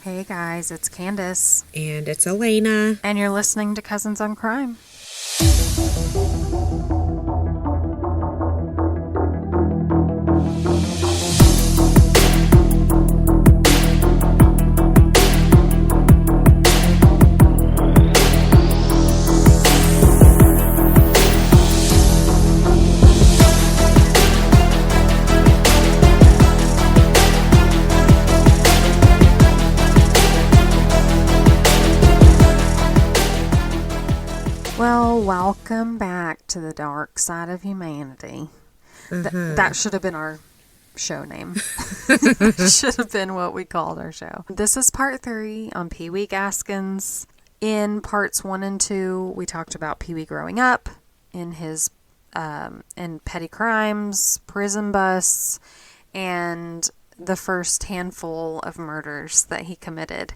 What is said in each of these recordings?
Hey guys, it's Candace. And it's Elena. And you're listening to Cousins on Crime. Well, welcome back to the dark side of humanity. That should have been our show name. Should have been what we called our show. This is part 3 on Pee Wee Gaskins. In parts 1 and 2, we talked about Pee Wee growing up, in his in petty crimes, prison busts, and the first handful of murders that he committed.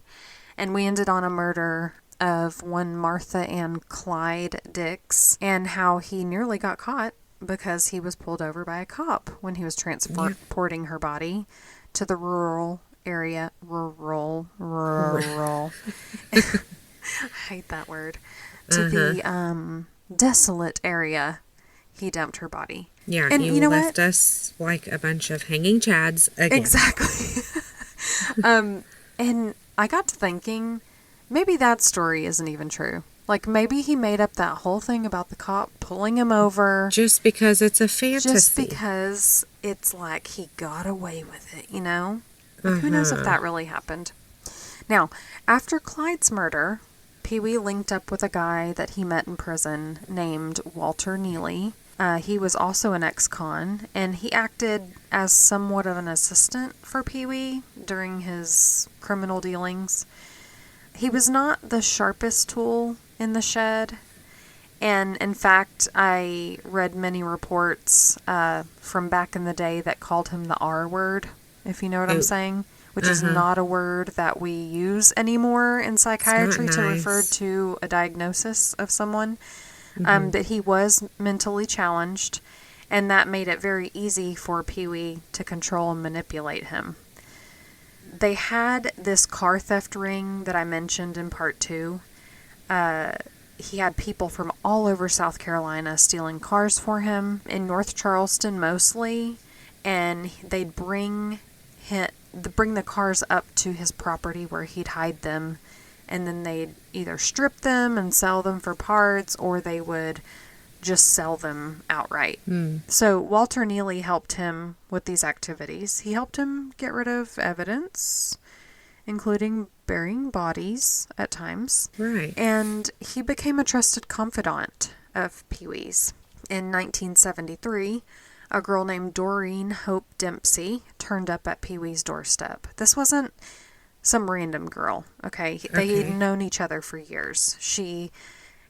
And we ended on a murder of one Martha and Clyde Dix, and how he nearly got caught because he was pulled over by a cop when he was transporting her body to the rural area. Rural. I hate that word. To the desolate area he dumped her body. Yeah, and you know left what? us like a bunch of hanging chads again. Exactly. And I got to thinking, maybe that story isn't even true. Like, maybe he made up that whole thing about the cop pulling him over. Just because it's a fantasy. Just because it's like he got away with it, you know? Like, who knows if that really happened? Now, after Clyde's murder, Pee Wee linked up with a guy that he met in prison named Walter Neely. He was also an ex-con, and he acted as somewhat of an assistant for Pee Wee during his criminal dealings. He was not the sharpest tool in the shed, and in fact, I read many reports from back in the day that called him the R word, if you know what I'm saying, which is not a word that we use anymore in psychiatry to refer to a diagnosis of someone. But he was mentally challenged, and that made it very easy for Pee Wee to control and manipulate him. They had this car theft ring that I mentioned in part 2. He had people from all over South Carolina stealing cars for him, in North Charleston mostly, and they'd bring the cars up to his property where he'd hide them, and then they'd either strip them and sell them for parts, or they would just sell them outright. So Walter Neely helped him with these activities. He helped him get rid of evidence, including burying bodies at times. Right. And he became a trusted confidant of Pee Wee's. In 1973, a girl named Doreen Hope Dempsey turned up at Pee Wee's doorstep. This wasn't some random girl, okay? They had known each other for years. She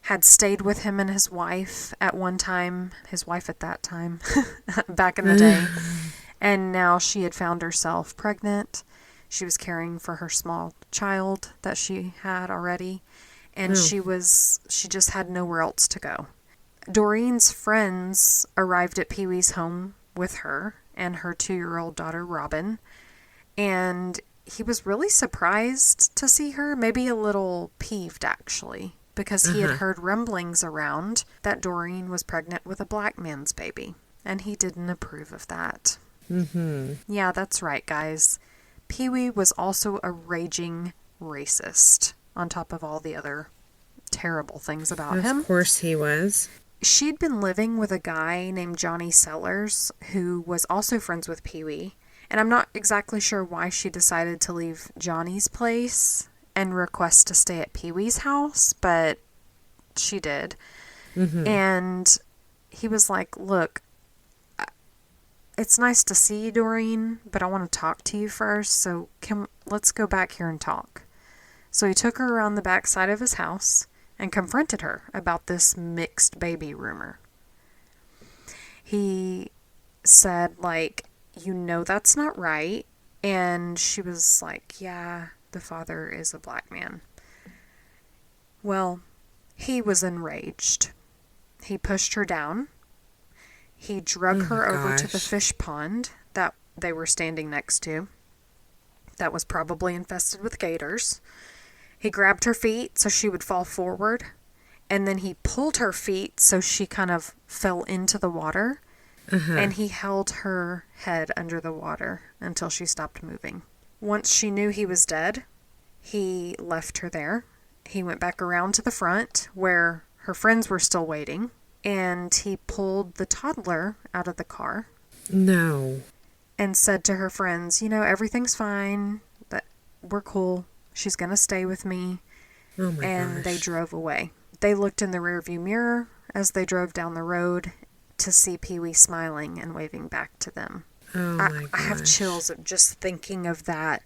had stayed with him and his wife at one time, his wife at that time, back in the day. And now she had found herself pregnant. She was caring for her small child that she had already. And she just had nowhere else to go. Doreen's friends arrived at Pee Wee's home with her and her 2-year-old daughter, Robin. And he was really surprised to see her, maybe a little peeved, actually, because he had heard rumblings around that Doreen was pregnant with a black man's baby, and he didn't approve of that. Yeah, that's right, guys. Pee Wee was also a raging racist, on top of all the other terrible things about him. Of course he was. She'd been living with a guy named Johnny Sellers, who was also friends with Pee Wee. And I'm not exactly sure why she decided to leave Johnny's place and request to stay at Pee Wee's house, but she did. And he was like, look, it's nice to see you, Doreen, but I want to talk to you first, so let's go back here and talk. So he took her around the back side of his house and confronted her about this mixed baby rumor. He said, like, you know that's not right. And she was like, yeah, the father is a black man. Well, he was enraged. He pushed her down. He drug her over to the fish pond that they were standing next to. that was probably infested with gators. He grabbed her feet so she would fall forward, and then he pulled her feet so she kind of fell into the water, and he held her head under the water until she stopped moving. Once she knew he was dead, he left her there. He went back around to the front where her friends were still waiting, and he pulled the toddler out of the car. No. And said to her friends, everything's fine, that we're cool. She's going to stay with me. Oh my and gosh. They drove away. They looked in the rearview mirror as they drove down the road to see Pee-wee smiling and waving back to them. Oh my gosh. I have chills of just thinking of that.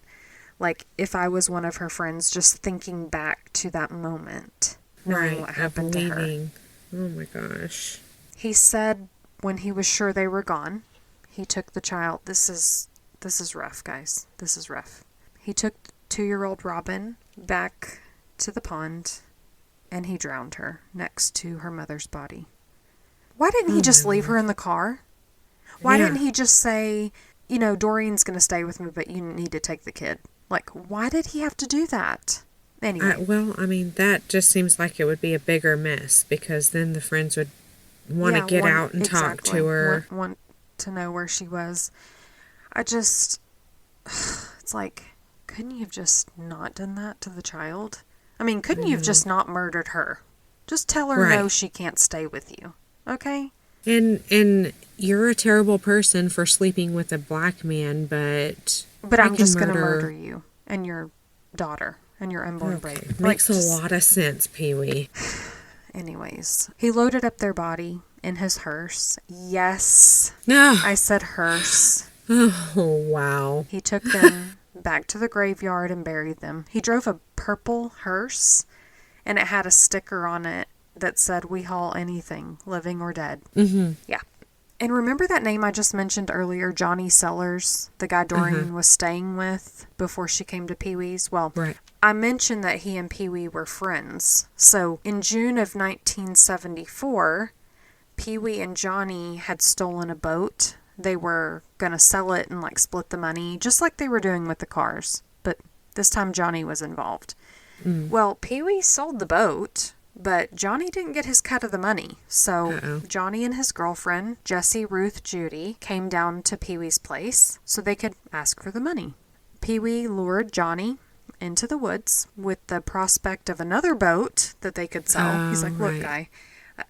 Like, if I was one of her friends, just thinking back to that moment, knowing what happened to her. Oh my gosh. He said when he was sure they were gone, he took the child. This is rough, guys. This is rough. He took 2-year-old Robin back to the pond, and he drowned her next to her mother's body. Why didn't he just leave her in the car? Why didn't he just say, Doreen's going to stay with me, but you need to take the kid? Like, why did he have to do that? Anyway. That just seems like it would be a bigger mess, because then the friends would want to get out and talk to her. Want to know where she was. It's like, couldn't you have just not done that to the child? Couldn't you have just not murdered her? Just tell her no, she can't stay with you. Okay? And you're a terrible person for sleeping with a black man, but I'm just going to murder you and your daughter and your unborn baby. Makes a lot of sense, Pee-wee. Anyways, he loaded up their body in his hearse. Yes. No. I said hearse. Oh, wow. He took them back to the graveyard and buried them. He drove a purple hearse, and it had a sticker on it that said, "We haul anything, living or dead." Mm-hmm. Yeah. And remember that name I just mentioned earlier, Johnny Sellers, the guy Doreen was staying with before she came to Pee-wee's? Well, I mentioned that he and Pee-wee were friends. So in June of 1974, Pee-wee and Johnny had stolen a boat. They were going to sell it and split the money, just like they were doing with the cars. But this time Johnny was involved. Well, Pee-wee sold the boat, but Johnny didn't get his cut of the money. So Johnny and his girlfriend, Jessie Ruth Judy, came down to Pee-wee's place so they could ask for the money. Pee-wee lured Johnny into the woods with the prospect of another boat that they could sell. He's like, "Look, guy,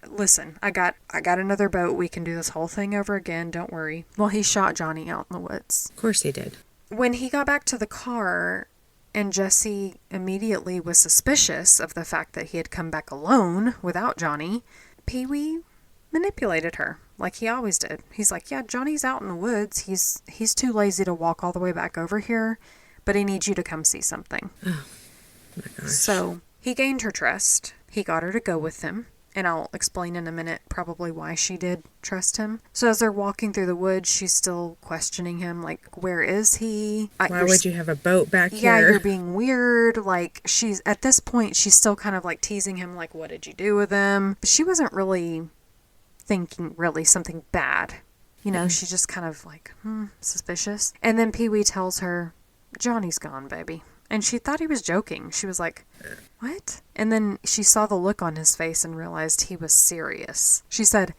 listen, I got another boat. We can do this whole thing over again. Don't worry." Well, he shot Johnny out in the woods. Of course he did. When he got back to the car, and Jessie immediately was suspicious of the fact that he had come back alone without Johnny, Pee-wee manipulated her like he always did. He's like, "Yeah, Johnny's out in the woods. He's too lazy to walk all the way back over here, but he needs you to come see something." Oh my gosh. So he gained her trust. He got her to go with him. And I'll explain in a minute probably why she did trust him. So as they're walking through the woods, she's still questioning him, like, "Where is he? Why would you have a boat back here? Yeah, you're being weird." Like, at this point, she's still kind of teasing him, like, "What did you do with him?" But she wasn't really thinking something bad. She's just kind of suspicious. And then Pee-wee tells her, "Johnny's gone, baby." And she thought he was joking. She was like, "What?" And then she saw the look on his face and realized he was serious. She said,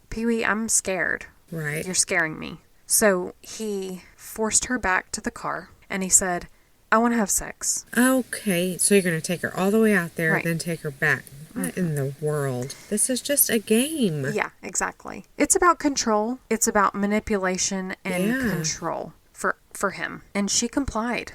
"Pee-wee, I'm scared. Right. You're scaring me." So he forced her back to the car and he said, "I want to have sex." Okay, so you're going to take her all the way out there and then take her back. What in the world? This is just a game. Yeah, exactly. It's about control. It's about manipulation and control for him. And she complied.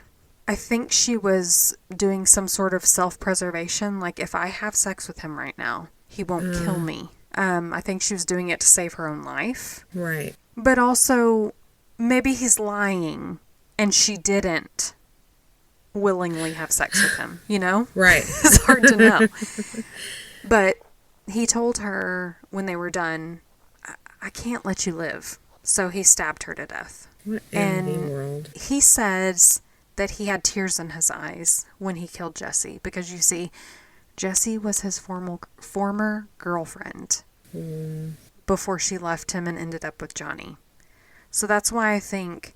I think she was doing some sort of self-preservation. Like, if I have sex with him right now, he won't kill me. I think she was doing it to save her own life. Right. But also, maybe he's lying and she didn't willingly have sex with him, Right. It's hard to know. But he told her when they were done, I can't let you live. So he stabbed her to death. What in the world? He says that he had tears in his eyes when he killed Jessie, because you see, Jessie was his former girlfriend before she left him and ended up with Johnny. So that's why I think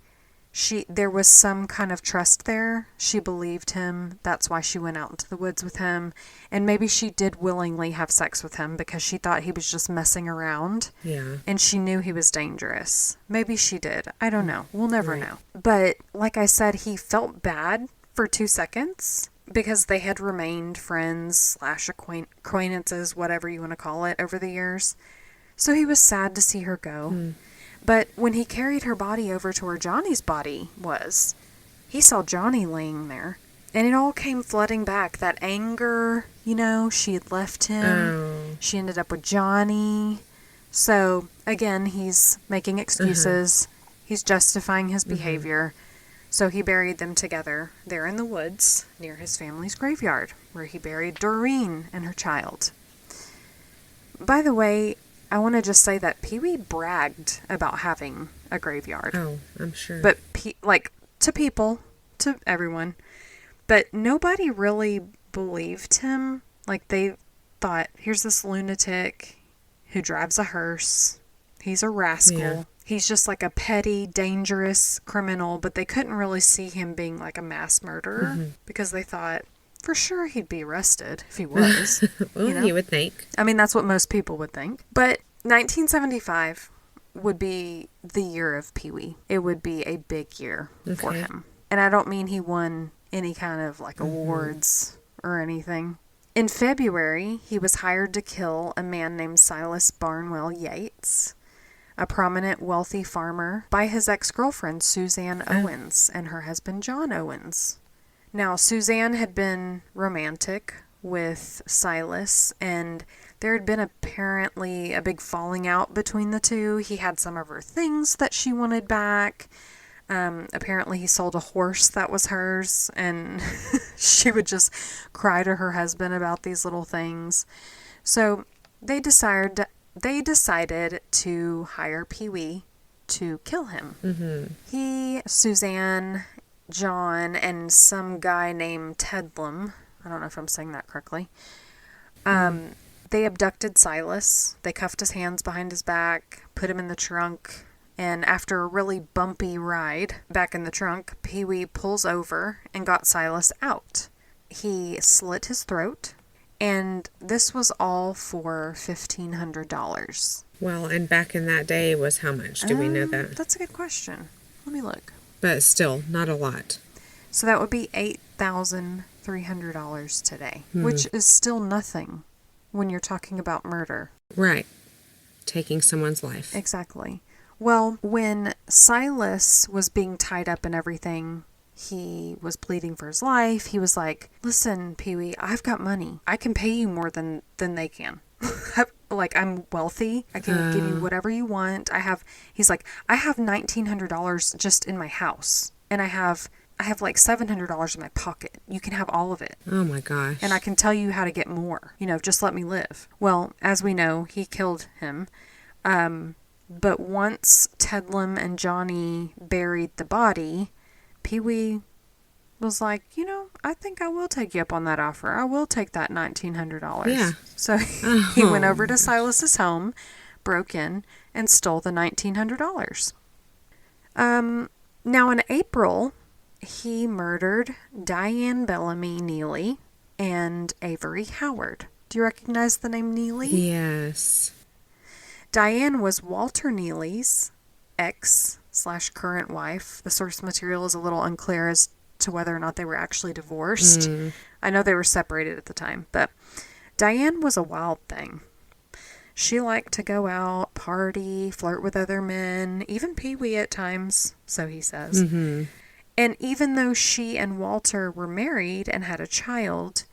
There was some kind of trust there. She believed him. That's why she went out into the woods with him. And maybe she did willingly have sex with him because she thought he was just messing around. Yeah. And she knew he was dangerous. Maybe she did. I don't know. We'll never know. But like I said, he felt bad for 2 seconds because they had remained friends / acquaintances, whatever you want to call it, over the years. So he was sad to see her go. But when he carried her body over to where Johnny's body was, he saw Johnny laying there. And it all came flooding back. That anger, she had left him. Oh. She ended up with Johnny. So, again, he's making excuses. He's justifying his behavior. So he buried them together there in the woods near his family's graveyard, where he buried Doreen and her child. By the way, I want to just say that Pee-wee bragged about having a graveyard. Oh, I'm sure. But, to people, to everyone. But nobody really believed him. Like, they thought, here's this lunatic who drives a hearse. He's a rascal. Yeah. He's just like a petty, dangerous criminal. But they couldn't really see him being like a mass murderer because they thought, for sure he'd be arrested if he was. Well, you would think. I mean, that's what most people would think. But 1975 would be the year of Pee-wee. It would be a big year for him. And I don't mean he won any kind of awards or anything. In February, he was hired to kill a man named Silas Barnwell Yates, a prominent wealthy farmer, by his ex-girlfriend Suzanne Owens and her husband John Owens. Now, Suzanne had been romantic with Silas, and there had been apparently a big falling out between the two. He had some of her things that she wanted back. Apparently he sold a horse that was hers, and she would just cry to her husband about these little things. So they decided to hire Pee-wee to kill him. He, Suzanne, John, and some guy named Tedlam, I don't know if I'm saying that correctly, they abducted Silas. They cuffed his hands behind his back, put him in the trunk, and after a really bumpy ride back in the trunk, Pee-wee pulls over and got Silas out. He slit his throat, and this was all for $1,500. Well, and back in that day was how much? Do we know that? That's a good question. Let me look. But still, not a lot. So that would be $8,300 today, which is still nothing when you're talking about murder. Right. Taking someone's life. Exactly. Well, when Silas was being tied up and everything, he was pleading for his life. He was like, listen, Pee-wee, I've got money. I can pay you more than they can. I'm wealthy. I can give you whatever you want. He's like, I have $1,900 just in my house. And I have like $700 in my pocket. You can have all of it. Oh my gosh. And I can tell you how to get more. Just let me live. Well, as we know, he killed him. But once Tedlam and Johnny buried the body, Pee-wee was like, I think I will take you up on that offer. I will take that $1,900. Yeah. So he went over to Silas's home, broke in, and stole the $1,900. Now in April, he murdered Diane Bellamy Neely and Avery Howard. Do you recognize the name Neely? Yes. Diane was Walter Neely's ex/current wife. The source material is a little unclear as to whether or not they were actually divorced. I know they were separated at the time, but Diane was a wild thing. She liked to go out, party, flirt with other men, even Pee-wee at times, so he says. And even though she and Walter were married and had a child,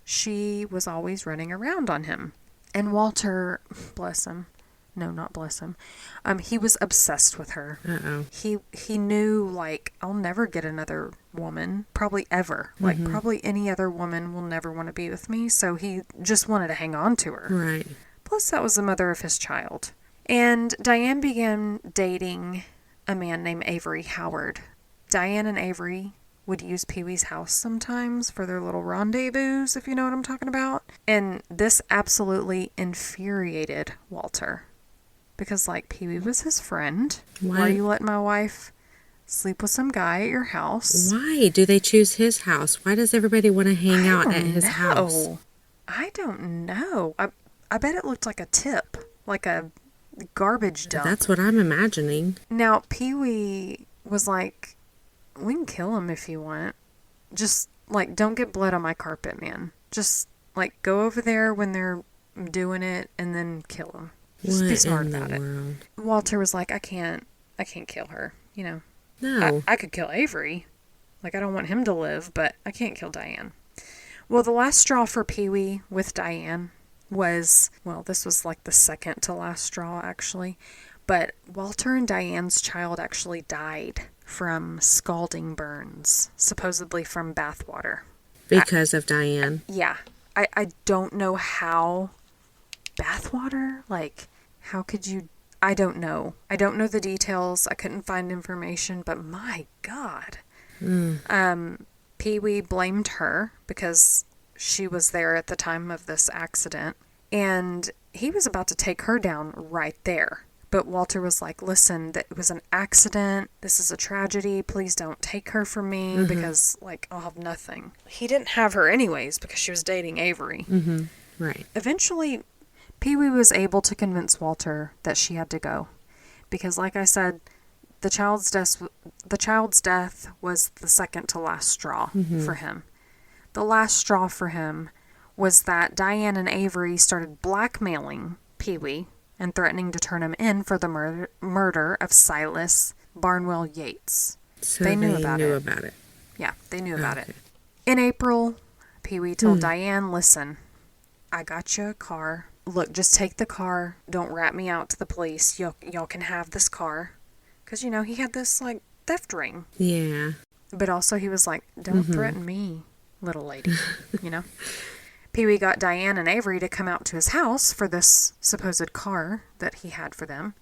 she was always running around on him. And Walter, bless him, no, not bless him, he was obsessed with her. He knew, I'll never get another woman, probably ever. Probably any other woman will never want to be with me, so he just wanted to hang on to her. Right. Plus, that was the mother of his child. And Diane began dating a man named Avery Howard. Diane and Avery would use Pee-wee's house sometimes for their little rendezvous, if you know what I'm talking about. And this absolutely infuriated Walter. Because, Pee-wee was his friend. Why are you letting my wife sleep with some guy at your house. Why do they choose his house? Why does everybody want to hang out at his house? I don't know. I bet it looked like a tip, like a garbage dump. That's what I'm imagining. Now, Pee-wee was like, we can kill him if you want. Just, like, don't get blood on my carpet, man. Just, like, go over there when they're doing it and then kill him. Just be smart about it. Walter was like, I can't kill her, you know. No. I could kill Avery. Like, I don't want him to live, but I can't kill Diane. Well, the last straw for Pee-wee with Diane was, well, this was like the second to last straw, actually. But Walter and Diane's child actually died from scalding burns, supposedly from bathwater. Because of Diane. Yeah. I don't know how. Bathwater? Like, how could you... I don't know. I don't know the details. I couldn't find information, but my God. Pee-wee blamed her because she was there at the time of this accident, and he was about to take her down right there. But Walter was like, listen, that it was an accident. This is a tragedy. Please don't take her from me because, like, I'll have nothing. He didn't have her anyways because she was dating Avery. Right. Eventually, Pee-wee was able to convince Walter that she had to go. Because, like I said, the child's death was the second to last straw for him. The last straw for him was that Diane and Avery started blackmailing Pee-wee and threatening to turn him in for the murder of Silas Barnwell Yates. So they knew about it. Yeah, they knew about it. In April, Pee-wee told Diane, listen, I got you a car. Look, just take the car. Don't rat me out to the police. Y'all can have this car. Because, you know, he had this, like, theft ring. Yeah. But also he was like, don't threaten me, little lady, you know? Pee-wee got Diane and Avery to come out to his house for this supposed car that he had for them.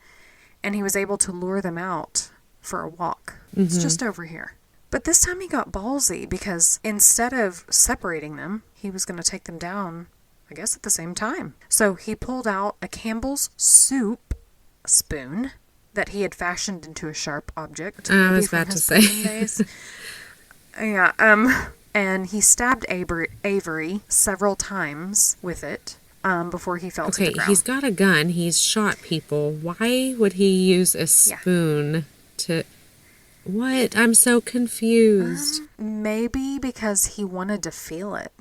And he was able to lure them out for a walk. It's just over here. But this time he got ballsy because instead of separating them, he was going to take them down, I guess, at the same time. So he pulled out a Campbell's soup spoon that he had fashioned into a sharp object. I was about to say. Yeah, and he stabbed Avery several times with it before he fell to the ground. Okay, he's got a gun. He's shot people. Why would he use a spoon to... What? I'm so confused. Maybe because he wanted to feel it,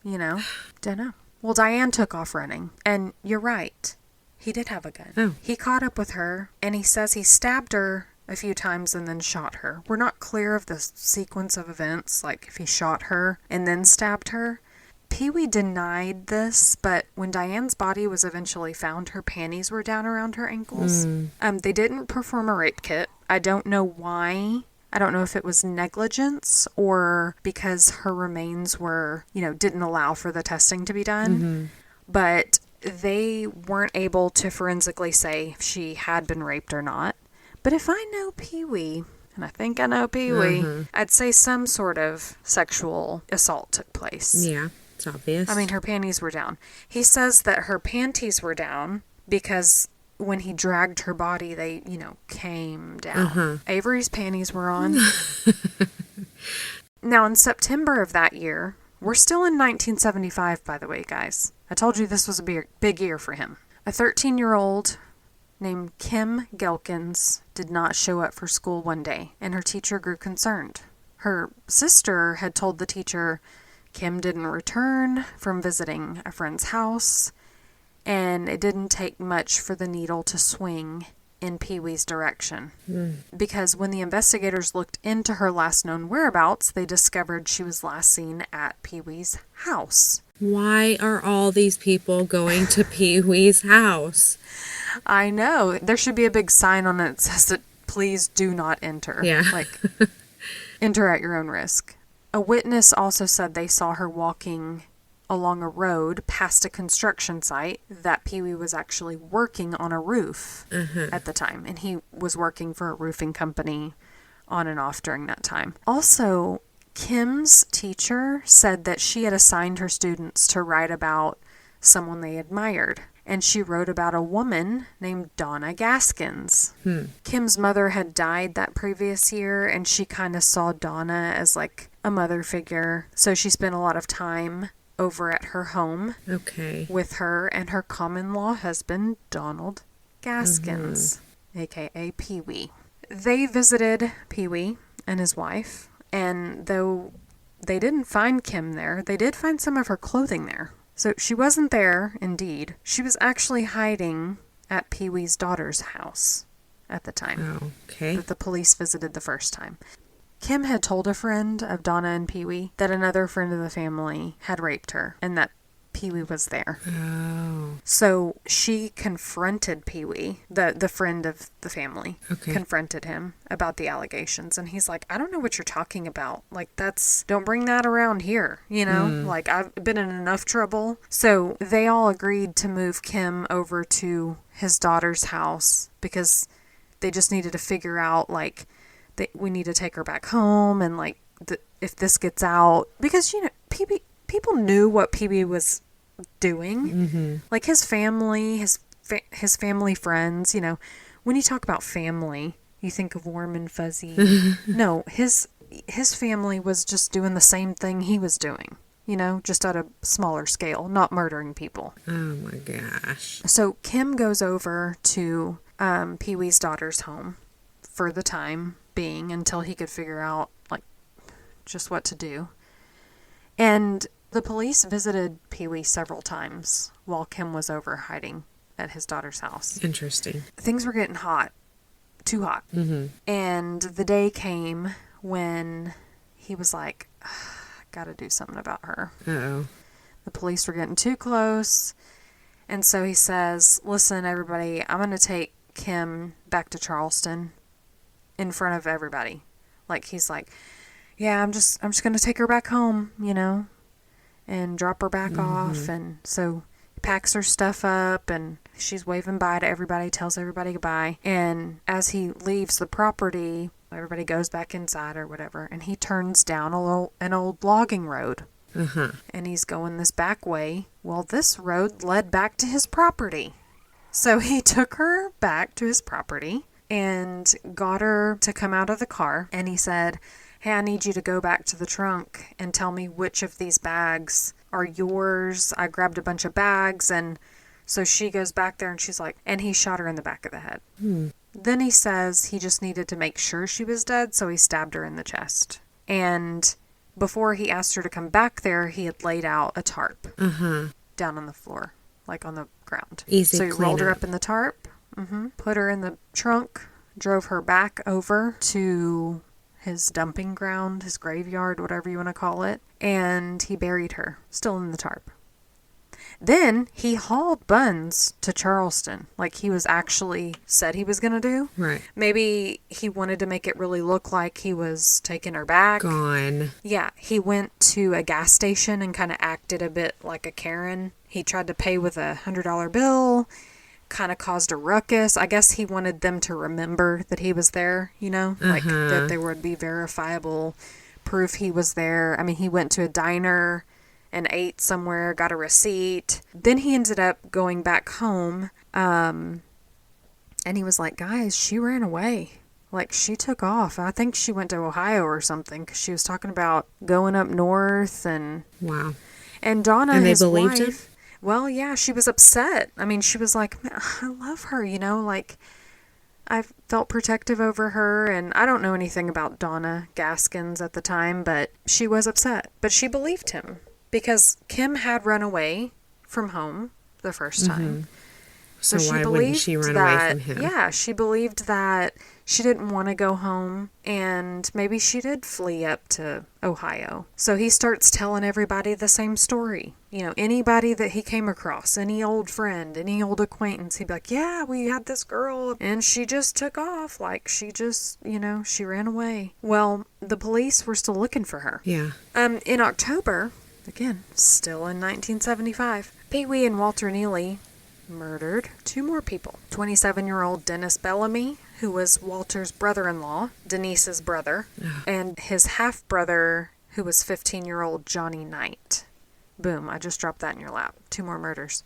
you know? Don't know. Well, Diane took off running, and you're right. He did have a gun. Oh. He caught up with her, and he says he stabbed her a few times and then shot her. We're not clear of the sequence of events, like if he shot her and then stabbed her. Pee-wee denied this, but when Diane's body was eventually found, her panties were down around her ankles. They didn't perform a rape kit. I don't know why. I don't know if it was negligence or because her remains were, you know, didn't allow for the testing to be done. But they weren't able to forensically say if she had been raped or not. But if I know Pee-wee, and I think I know Pee-wee, I'd say some sort of sexual assault took place. Yeah, it's obvious. I mean, her panties were down. He says that her panties were down because when he dragged her body, they, you know, came down. Avery's panties were on. Now, in September of that year, we're still in 1975, by the way, guys. I told you this was a big year for him. A 13-year-old named Kim Gaskins did not show up for school one day, and her teacher grew concerned. Her sister had told the teacher Kim didn't return from visiting a friend's house, and it didn't take much for the needle to swing in Pee-wee's direction. Because when the investigators looked into her last known whereabouts, they discovered she was last seen at Pee-wee's house. Why are all these people going to Pee-wee's house? I know. There should be a big sign on it that says that please do not enter. Yeah. Like, enter at your own risk. A witness also said they saw her walking along a road past a construction site that Pee-wee was actually working on a roof at the time. And he was working for a roofing company on and off during that time. Also, Kim's teacher said that she had assigned her students to write about someone they admired. and she wrote about a woman named Donna Gaskins. Kim's mother had died that previous year, and she kind of saw Donna as like a mother figure. So she spent a lot of time over at her home with her and her common-law husband, Donald Gaskins, a.k.a. Pee-wee. They visited Pee-wee and his wife, and though they didn't find Kim there, they did find some of her clothing there. So she wasn't there, indeed. She was actually hiding at Pee-wee's daughter's house at the time that the police visited the first time. Kim had told a friend of Donna and Pee-wee that another friend of the family had raped her and that Pee-wee was there. So she confronted Pee-wee, the friend of the family, confronted him about the allegations. And he's like, I don't know what you're talking about. Like, don't bring that around here, you know? Like, I've been in enough trouble. So they all agreed to move Kim over to his daughter's house because they just needed to figure out, like, we need to take her back home, and like if this gets out, because you know people knew what Pee-wee was doing, like his family, his family friends. You know, when you talk about family, you think of warm and fuzzy. No, his family was just doing the same thing he was doing. You know, just at a smaller scale, not murdering people. Oh my gosh! So Kim goes over to Pee-wee's daughter's home for the time being until he could figure out like just what to do. And the police visited Pee-wee several times while Kim was over hiding at his daughter's house. Interesting. Things were getting hot, too hot. And the day came when he was like, gotta do something about her. The police were getting too close, and so he says, listen everybody, I'm gonna take Kim back to Charleston in front of everybody. Like, he's like, yeah, I'm just gonna take her back home, you know, and drop her back off. And so he packs her stuff up, and she's waving bye to everybody, tells everybody goodbye. And as he leaves the property, everybody goes back inside or whatever, and he turns down an old logging road. And he's going this back way. Well, this road led back to his property. So he took her back to his property and got her to come out of the car, and he said, hey, I need you to go back to the trunk and tell me which of these bags are yours. I grabbed a bunch of bags. And so she goes back there, and she's like, and he shot her in the back of the head. Then he says he just needed to make sure she was dead, so he stabbed her in the chest. And before he asked her to come back there, he had laid out a tarp down on the floor, like on the ground. Easy. So he rolled her up in the tarp, put her in the trunk, drove her back over to his dumping ground, his graveyard, whatever you want to call it, and he buried her, still in the tarp. Then he hauled Buns to Charleston, like he was actually said he was going to do. Right. Maybe he wanted to make it really look like he was taking her back. Gone. Yeah, he went to a gas station and kind of acted a bit like a Karen. He tried to pay with a $100 bill, kind of caused a ruckus. I guess he wanted them to remember that he was there, you know, like that there would be verifiable proof he was there. I mean, he went to a diner and ate somewhere, got a receipt. Then he ended up going back home, and he was like, guys, she ran away. Like, she took off. I think she went to Ohio or something, because she was talking about going up north. And wow. And Donna, and they his believed wife, her? Well, yeah, she was upset. I mean, she was like, man, I love her, you know, like, I felt protective over her, and I don't know anything about Donna Gaskins at the time, but she was upset. But she believed him, because Kim had run away from home the first time. So why wouldn't she run away from him? Yeah, she believed that she didn't want to go home, and maybe she did flee up to Ohio. So he starts telling everybody the same story. You know, anybody that he came across, any old friend, any old acquaintance, he'd be like, yeah, we had this girl, and she just took off. Like, she just, you know, she ran away. Well, the police were still looking for her. Yeah. In October, again, still in 1975, Pee-wee and Walter Neely murdered 2 more people. 27-year-old Dennis Bellamy, who was Walter's brother-in-law, Denise's brother, and his half-brother, who was 15-year-old Johnny Knight. Boom, I just dropped that in your lap. 2 more murders.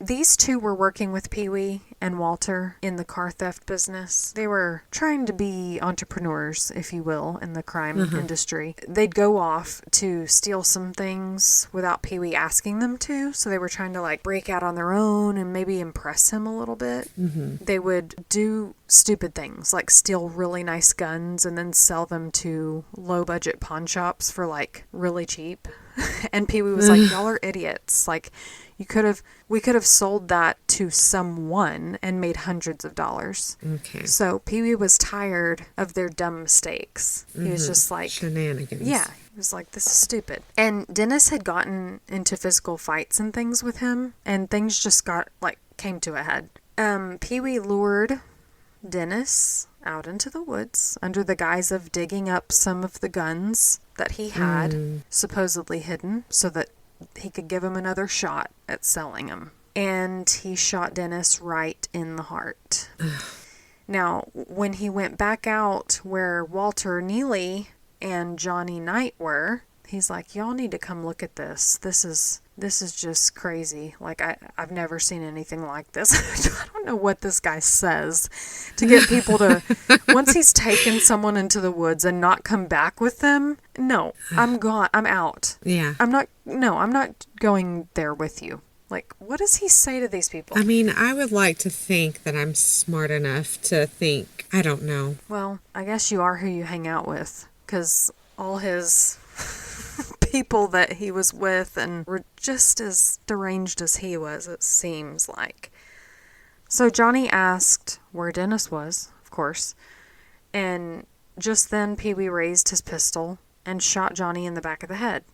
These two were working with Pee-wee and Walter in the car theft business. They were trying to be entrepreneurs, if you will, in the crime industry. They'd go off to steal some things without Pee-wee asking them to, so they were trying to like break out on their own and maybe impress him a little bit. They would do stupid things like steal really nice guns and then sell them to low budget pawn shops for like really cheap. And Pee-wee was like, y'all are idiots. Like, we could have sold that to someone and made hundreds of dollars. Okay. So Pee-wee was tired of their dumb mistakes. He was just like, shenanigans. yeah, he was like, this is stupid. And Dennis had gotten into physical fights and things with him, and things just came to a head. Pee-wee lured Dennis out into the woods under the guise of digging up some of the guns that he had supposedly hidden so that he could give him another shot at selling them. And he shot Dennis right in the heart. Now, when he went back out where Walter Neely and Johnny Knight were, he's like, y'all need to come look at this. This is just crazy. Like, I've never seen anything like this. I don't know what this guy says to get people to, once he's taken someone into the woods and not come back with them, no, I'm gone. I'm out. Yeah. I'm not going there with you. Like, what does he say to these people? I mean, I would like to think that I'm smart enough to think, I don't know. Well, I guess you are who you hang out with, because all his people that he was with and were just as deranged as he was, it seems like. So Johnny asked where Dennis was, of course, and just then Pee-wee raised his pistol and shot Johnny in the back of the head.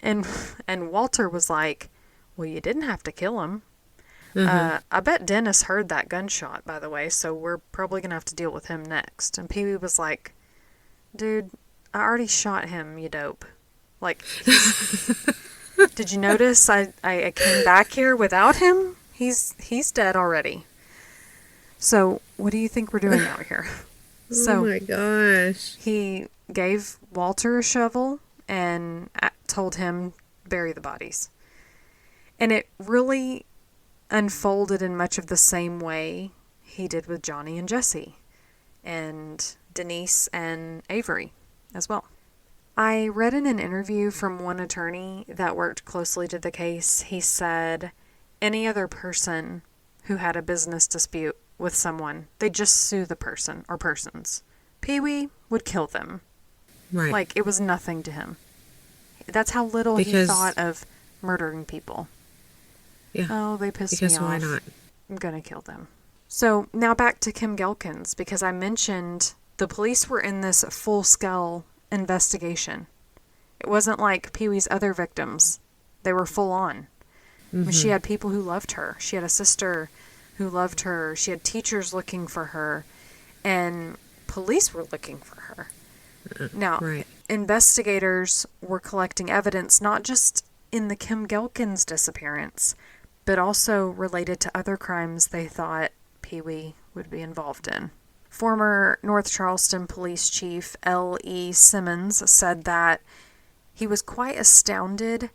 And Walter was like, well, you didn't have to kill him. I bet Dennis heard that gunshot, by the way, so we're probably going to have to deal with him next. And Pee-wee was like, dude, I already shot him, you dope. Like, did you notice I came back here without him? He's dead already. So, what do you think we're doing out here? Oh my gosh. He gave Walter a shovel and told him, bury the bodies. And it really unfolded in much of the same way he did with Johnny and Jesse, and Denise and Avery as well. I read in an interview from one attorney that worked closely to the case, he said any other person who had a business dispute with someone, they'd just sue the person or persons. Pee-wee would kill them. Right. Like, it was nothing to him. That's how little he thought of murdering people. Yeah. Oh, they pissed me off. Because why not? I'm going to kill them. So, now back to Kim Gaskins, because I mentioned the police were in this full-scale investigation. It wasn't like Pee-wee's other victims. They were full on. I mean, she had people who loved her. She had a sister who loved her. She had teachers looking for her. And police were looking for her. Now, investigators were collecting evidence not just in the Kim Gaskins disappearance, but also related to other crimes they thought Pee-wee would be involved in. Former North Charleston Police Chief L.E. Simmons said that he was quite astounded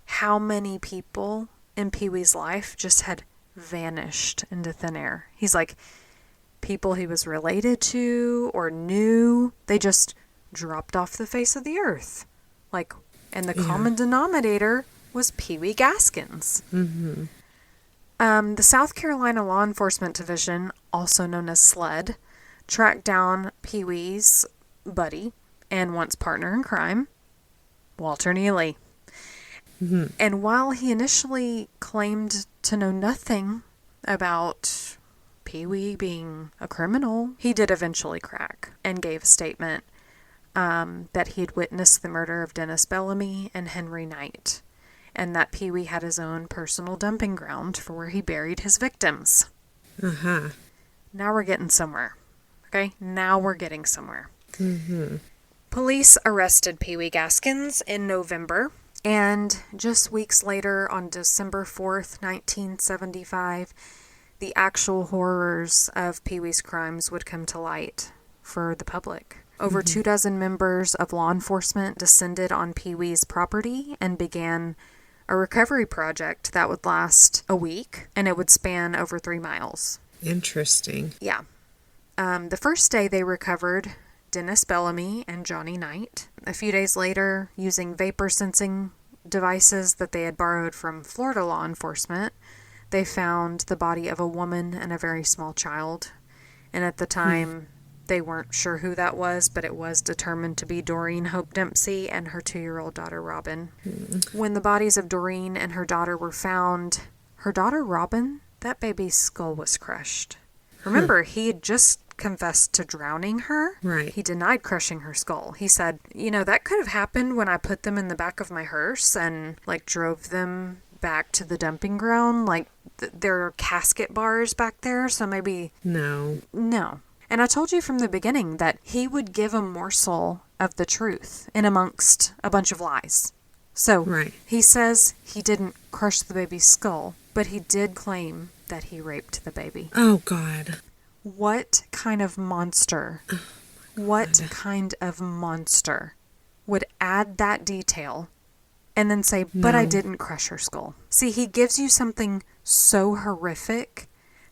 how many people in Pee-wee's life just had vanished into thin air. He's like, people he was related to or knew, they just dropped off the face of the earth. Like, and the common denominator was Pee-wee Gaskins. The South Carolina Law Enforcement Division, also known as SLED, tracked down Pee-wee's buddy and once partner in crime, Walter Neely. And while he initially claimed to know nothing about Pee-wee being a criminal, he did eventually crack and gave a statement that he had witnessed the murder of Dennis Bellamy and Henry Knight, and that Pee-wee had his own personal dumping ground for where he buried his victims. Now we're getting somewhere. Okay? Now we're getting somewhere. Police arrested Pee-wee Gaskins in November, and just weeks later, on December 4th, 1975, the actual horrors of Pee-wee's crimes would come to light for the public. Over 24 members of law enforcement descended on Pee-wee's property and began a recovery project that would last a week, and it would span over 3 miles. Interesting. Yeah. The first day they recovered Dennis Bellamy and Johnny Knight. A few days later, using vapor sensing devices that they had borrowed from Florida law enforcement, they found the body of a woman and a very small child. And at the time, they weren't sure who that was, but it was determined to be Doreen Hope Dempsey and her 2-year-old daughter, Robin. When the bodies of Doreen and her daughter were found, her daughter, Robin, that baby's skull was crushed. Remember, he had just confessed to drowning her. Right. He denied crushing her skull. He said, that could have happened when I put them in the back of my hearse and, drove them back to the dumping ground. There are casket bars back there, so maybe... No. And I told you from the beginning that he would give a morsel of the truth in amongst a bunch of lies. So, He says he didn't crush the baby's skull, but he did claim that he raped the baby. Oh, God. What kind of monster, would add that detail and then say, but I didn't crush her skull? See, he gives you something so horrific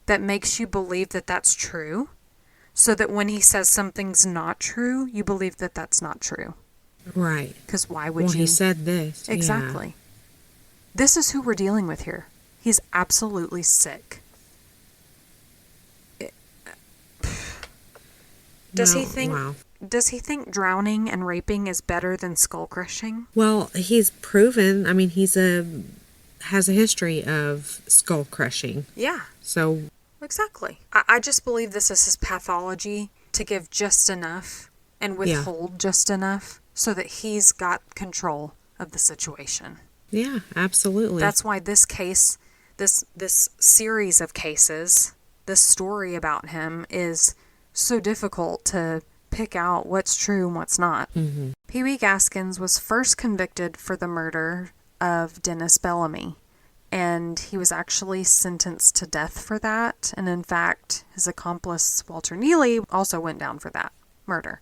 that makes you believe that that's true, so that when he says something's not true, you believe that that's not true. Right. Because why would you? He said this. Exactly. Yeah. This is who we're dealing with here. He's absolutely sick. Does he think drowning and raping is better than skull crushing? Well, he's proven. I mean, has a history of skull crushing. Yeah. So exactly. I just believe this is his pathology, to give just enough and withhold just enough so that he's got control of the situation. Yeah, absolutely. That's why this case, this series of cases, this story about him is so difficult to pick out what's true and what's not. Mm-hmm. Pee Wee Gaskins was first convicted for the murder of Dennis Bellamy, and he was actually sentenced to death for that. And in fact, his accomplice, Walter Neely, also went down for that murder.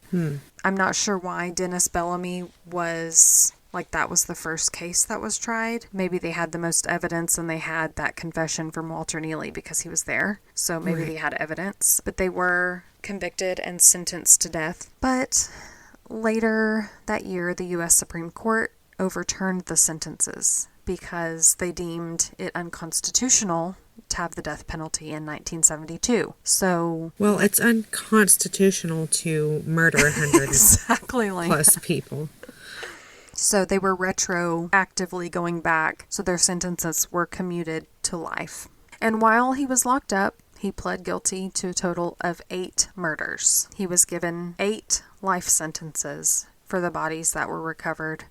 I'm not sure why Dennis Bellamy was... that was the first case that was tried. Maybe they had the most evidence and they had that confession from Walter Neely because he was there. So maybe they had evidence. But they were convicted and sentenced to death. But later that year, the U.S. Supreme Court overturned the sentences because they deemed it unconstitutional to have the death penalty in 1972. So... Well, it's unconstitutional to murder 100 exactly plus people. So they were retroactively going back, so their sentences were commuted to life. And while he was locked up, he pled guilty to a total of 8 murders. He was given 8 life sentences for the bodies that were recovered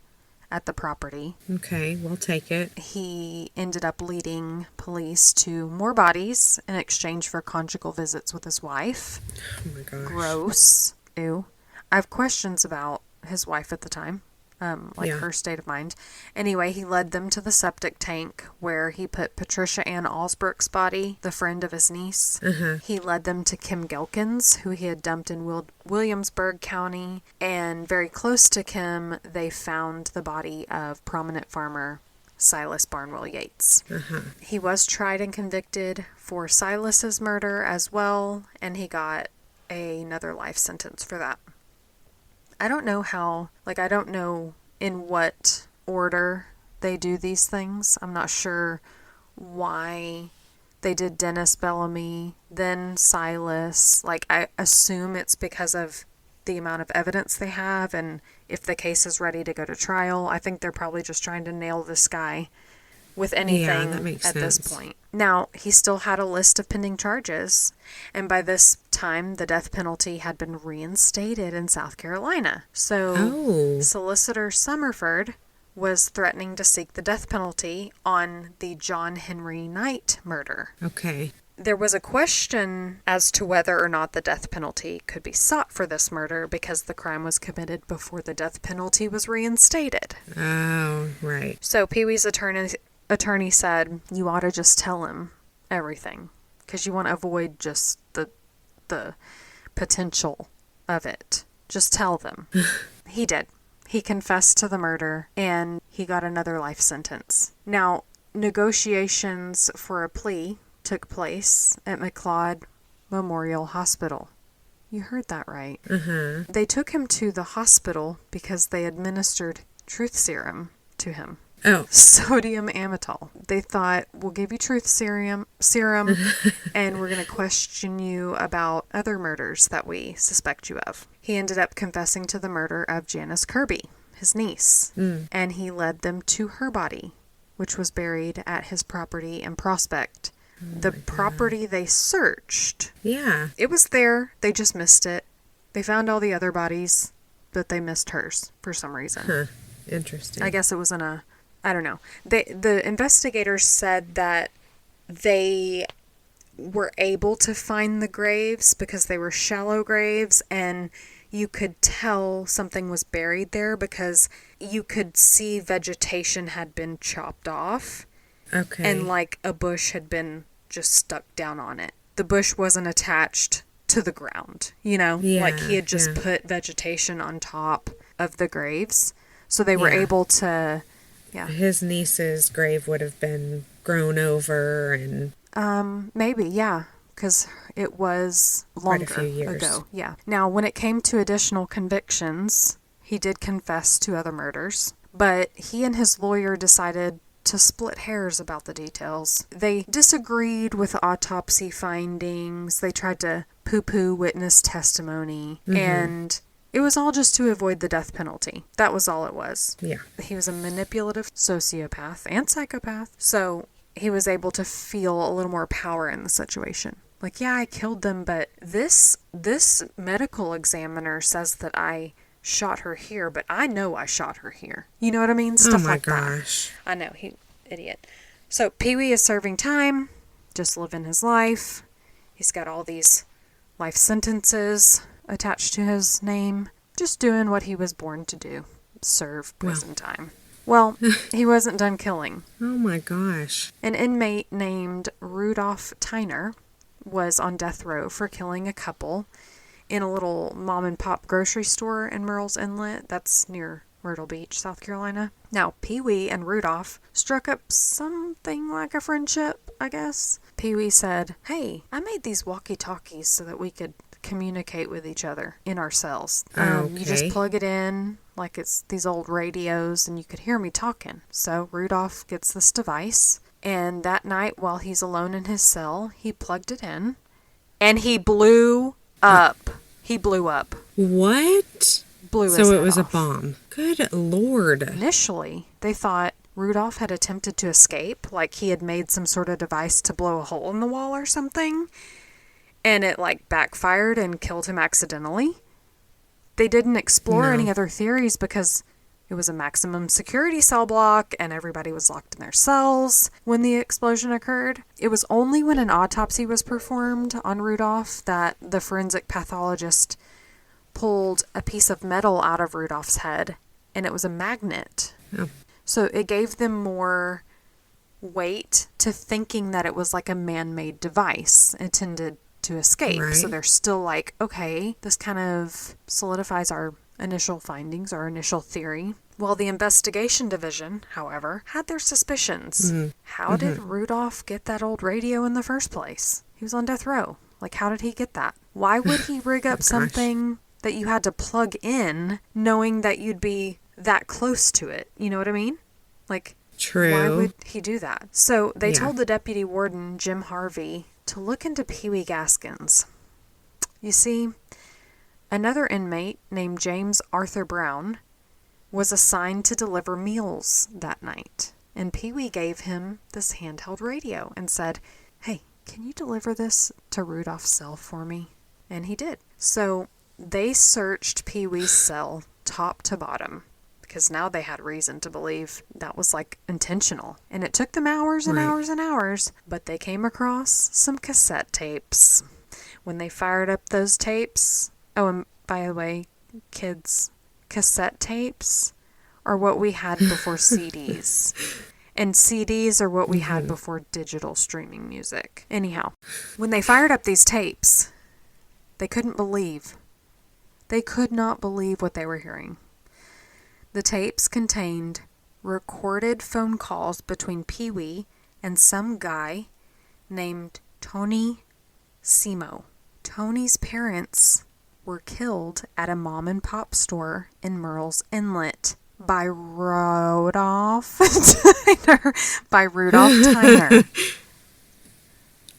at the property. Okay, we'll take it. He ended up leading police to more bodies in exchange for conjugal visits with his wife. Oh my gosh. Gross. Ew. I have questions about his wife at the time. Her state of mind. Anyway, he led them to the septic tank where he put Patricia Ann Alsbrook's body, the friend of his niece. He led them to Kim Gelkins, who he had dumped in Williamsburg County. And very close to Kim, they found the body of prominent farmer Silas Barnwell Yates. He was tried and convicted for Silas's murder as well, and he got another life sentence for that. I don't know how, I don't know in what order they do these things. I'm not sure why they did Dennis Bellamy, then Silas. I assume it's because of the amount of evidence they have and if the case is ready to go to trial. I think they're probably just trying to nail this guy with anything at this point. Now, he still had a list of pending charges, and by this time, the death penalty had been reinstated in South Carolina. So, Solicitor Summerford was threatening to seek the death penalty on the John Henry Knight murder. Okay. There was a question as to whether or not the death penalty could be sought for this murder because the crime was committed before the death penalty was reinstated. Oh, right. So Pee Wee's attorney said, you ought to just tell him everything because you want to avoid just the potential of it. Just tell them. He did. he confessed to the murder, and he got another life sentence. Now, negotiations for a plea took place at McLeod Memorial Hospital. You heard that right. They took him to the hospital because they administered truth serum to him. Oh. Sodium amytal. They thought, we'll give you truth serum and we're going to question you about other murders that we suspect you of. He ended up confessing to the murder of Janice Kirby, his niece, and he led them to her body, which was buried at his property in Prospect. The property they searched. Yeah. It was there. They just missed it. They found all the other bodies, but they missed hers for some reason. Huh. Interesting. I guess it was I don't know. The investigators said that they were able to find the graves because they were shallow graves, and you could tell something was buried there because you could see vegetation had been chopped off. Okay. And like a bush had been just stuck down on it. The bush wasn't attached to the ground, Yeah, like he had just put vegetation on top of the graves. So they were able to, His niece's grave would have been grown over and... maybe, yeah, because it was longer quite a few years ago. Yeah. Now, when it came to additional convictions, he did confess to other murders, but he and his lawyer decided to split hairs about the details. They disagreed with autopsy findings. They tried to poo-poo witness testimony, and it was all just to avoid the death penalty. That was all it was. Yeah. He was a manipulative sociopath and psychopath, so he was able to feel a little more power in the situation. Like, yeah, I killed them, but this medical examiner says that I shot her here, but I know I shot her here. You know what I mean? Stuff like that. Oh my gosh. I know, idiot. So Pee-wee is serving time, just living his life. He's got all these life sentences attached to his name, just doing what he was born to do, serve prison time. Well, he wasn't done killing. Oh my gosh. An inmate named Rudolph Tyner was on death row for killing a couple in a little mom and pop grocery store in Murrells Inlet. That's near Myrtle Beach, South Carolina. Now, Pee-wee and Rudolph struck up something like a friendship, I guess. Pee-wee said, "Hey, I made these walkie-talkies so that we could communicate with each other in our cells. You just plug it in like it's these old radios and you could hear me talking." So Rudolph gets this device, and that night while he's alone in his cell, he plugged it in and he blew up. He blew up. What? Blew his So it head was off. A bomb. Good Lord. Initially, they thought Rudolph had attempted to escape, like he had made some sort of device to blow a hole in the wall or something, and it like backfired and killed him accidentally. They didn't explore any other theories because it was a maximum security cell block and everybody was locked in their cells when the explosion occurred. It was only when an autopsy was performed on Rudolph that the forensic pathologist pulled a piece of metal out of Rudolph's head, and it was a magnet. Oh. So it gave them more weight to thinking that it was like a man-made device intended to escape. Right. So they're still like, okay, this kind of solidifies our initial findings, our initial theory. Well, the investigation division, however, had their suspicions. How did Rudolph get that old radio in the first place? He was on death row. Like, how did he get that? Why would he rig up something that you had to plug in knowing that you'd be that close to it? You know what I mean? Like, true. Why would he do that? So they told the deputy warden, Jim Harvey, to look into Pee-wee Gaskins. You see, another inmate named James Arthur Brown was assigned to deliver meals that night. And Pee-wee gave him this handheld radio and said, "Hey, can you deliver this to Rudolph's cell for me?" And he did. So they searched Pee-wee's cell top to bottom, because now they had reason to believe that was like intentional. And it took them hours and hours and hours, but they came across some cassette tapes. When they fired up those tapes, oh, and by the way, kids, cassette tapes are what we had before CDs. And CDs are what we had before digital streaming music. Anyhow, when they fired up these tapes, they couldn't believe. They could not believe what they were hearing. The tapes contained recorded phone calls between Pee-wee and some guy named Tony Simo. Tony's parents were killed at a mom and pop store in Murrells Inlet by Rudolph Tyner.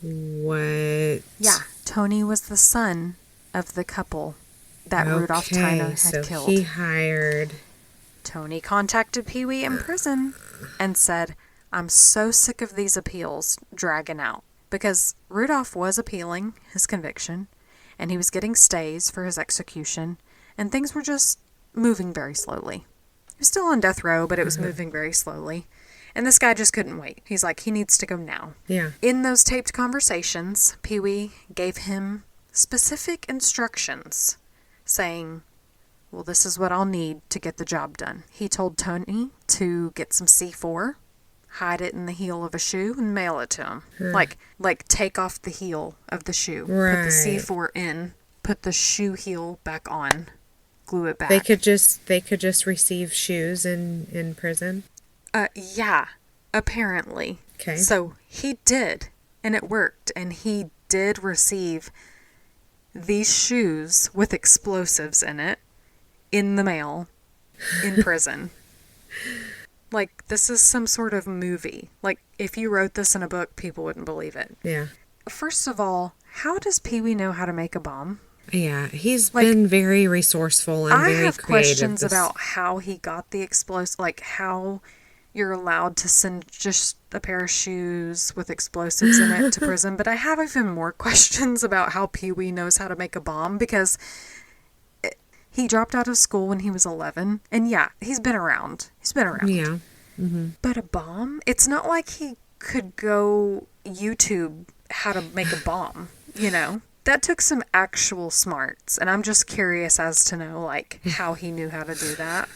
What? Yeah, Tony was the son of the couple that Rudolph Tyner had killed. He hired... Tony contacted Pee-wee in prison and said, I'm so sick of these appeals dragging out. Because Rudolph was appealing his conviction, and he was getting stays for his execution, and things were just moving very slowly. He was still on death row, but it was moving very slowly. And this guy just couldn't wait. He's like, he needs to go now. Yeah. In those taped conversations, Pee-wee gave him specific instructions, saying, well, this is what I'll need to get the job done. He told Tony to get some C4, hide it in the heel of a shoe, and mail it to him. Like take off the heel of the shoe. Right. Put the C4 in, put the shoe heel back on, glue it back. They could just receive shoes in prison? Yeah, apparently. Okay. So he did, and it worked, and he did receive these shoes with explosives in it in the mail in prison. Like, this is some sort of movie. Like, if you wrote this in a book, people wouldn't believe it. Yeah. First of all, how does Pee-wee know how to make a bomb? Yeah, he's been very resourceful and very creative. I have questions about how he got the explosive, like how you're allowed to send just a pair of shoes with explosives in it to prison. But I have even more questions about how Pee-wee knows how to make a bomb, because he dropped out of school when he was 11. And yeah, he's been around. Yeah. Mm-hmm. But a bomb? It's not like he could go YouTube how to make a bomb, you know? That took some actual smarts. And I'm just curious as to know, like, how he knew how to do that.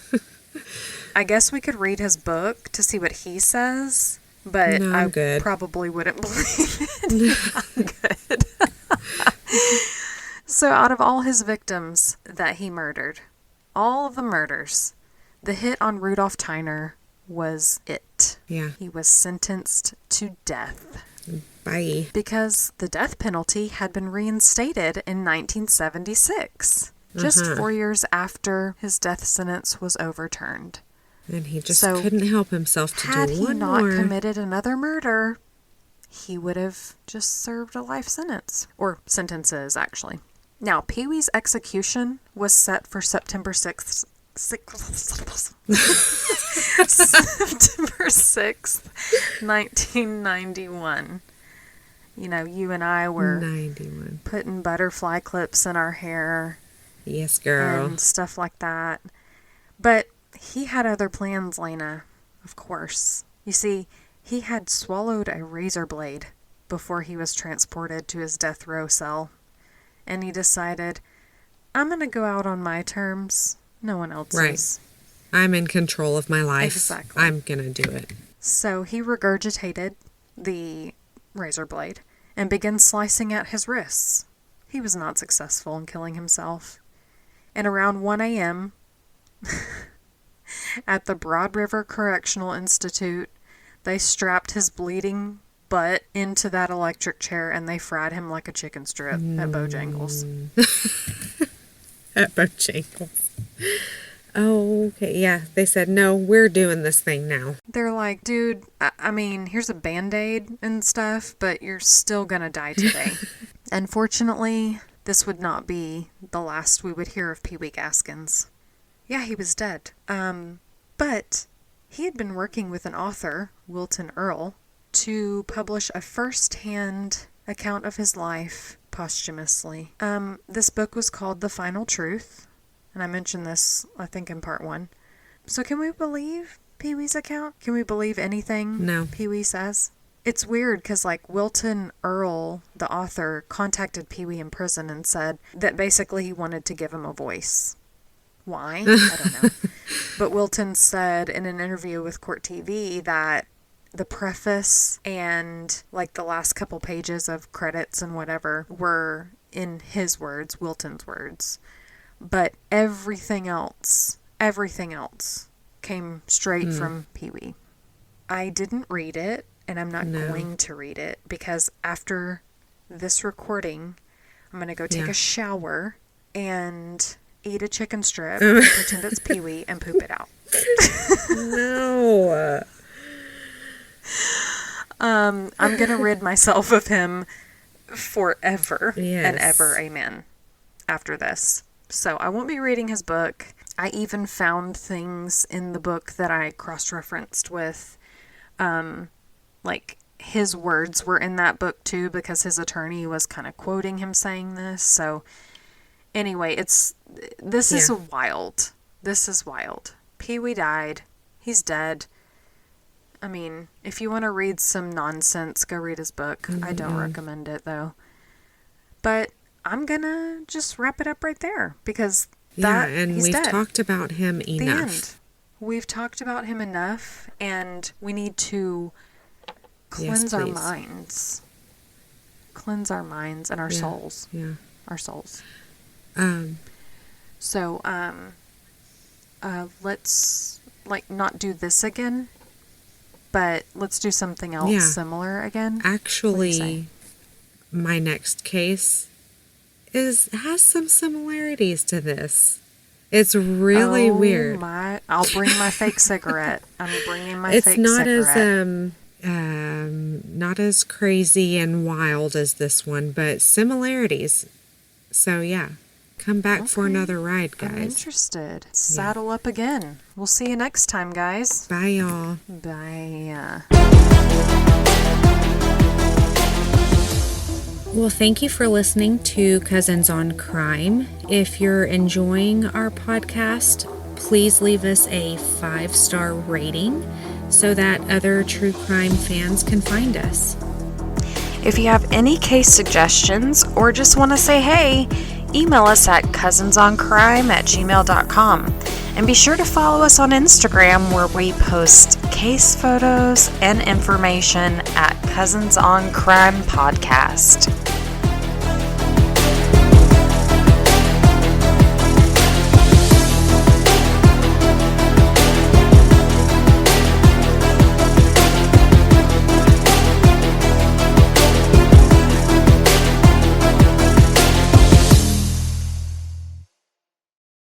I guess we could read his book to see what he says. But I probably wouldn't believe it. I'm good. So out of all his victims that he murdered, all of the murders, the hit on Rudolph Tyner was it. Yeah. He was sentenced to death. Bye. Because the death penalty had been reinstated in 1976, just 4 years after his death sentence was overturned. And he just couldn't help himself to do one more. Had he not committed another murder, he would have just served a life sentence. Or sentences, actually. Now, Pee-wee's execution was set for September 6th. September 6th, 1991. You know, you and I were 91. Putting butterfly clips in our hair. Yes, girl. And stuff like that. But he had other plans, Lena, of course. You see, he had swallowed a razor blade before he was transported to his death row cell. And he decided, I'm going to go out on my terms. No one else's. Right. I'm in control of my life. Exactly. I'm going to do it. So he regurgitated the razor blade and began slicing at his wrists. He was not successful in killing himself. And around 1 a.m., at the Broad River Correctional Institute, they strapped his bleeding butt into that electric chair and they fried him like a chicken strip at Bojangles. At Bojangles. Oh, okay. Yeah, they said, no, we're doing this thing now. They're like, dude, I mean, here's a Band-Aid and stuff, but you're still gonna die today. Unfortunately, this would not be the last we would hear of Pee-wee Gaskins. Yeah, he was dead. But he had been working with an author, Wilton Earl, to publish a first-hand account of his life posthumously. This book was called The Final Truth, and I mentioned this, I think, in part 1. So can we believe Pee-wee's account? Can we believe anything Pee-wee says? It's weird because, like, Wilton Earl, the author, contacted Pee-wee in prison and said that basically he wanted to give him a voice. Why? I don't know. But Wilton said in an interview with Court TV that the preface and, like, the last couple pages of credits and whatever were, in his words, Wilton's words. But everything else everything else came straight from Pee-wee. I didn't read it, and I'm not going to read it, because after this recording, I'm going to go take a shower and eat a chicken strip, pretend it's Pee-wee, and poop it out. No. I'm going to rid myself of him forever and ever, amen, after this. So I won't be reading his book. I even found things in the book that I cross-referenced with, like, his words were in that book too, because his attorney was kind of quoting him saying this. So anyway, this is wild. This is wild. Pee-wee died. He's dead. I mean, if you want to read some nonsense, go read his book. I don't recommend it, though. But I'm gonna just wrap it up right there, because he's dead. Talked about him enough. The end. We've talked about him enough, and we need to cleanse our minds. Cleanse our minds and our souls. Yeah. Our souls. So, let's, not do this again, but let's do something else similar again. Actually, my next case has some similarities to this. It's really weird. I'll bring my fake cigarette. I'm bringing my fake cigarette. It's not as crazy and wild as this one, but similarities. So yeah, come back for another ride, guys. I'm interested. Saddle up again. We'll see you next time, guys. Bye, y'all. Bye. Well, thank you for listening to Cousins on Crime. If you're enjoying our podcast, please leave us a 5-star rating so that other true crime fans can find us. If you have any case suggestions or just want to say hey, email us at cousinsoncrime@gmail.com. And be sure to follow us on Instagram, where we post case photos and information at Cousins on Crime Podcast.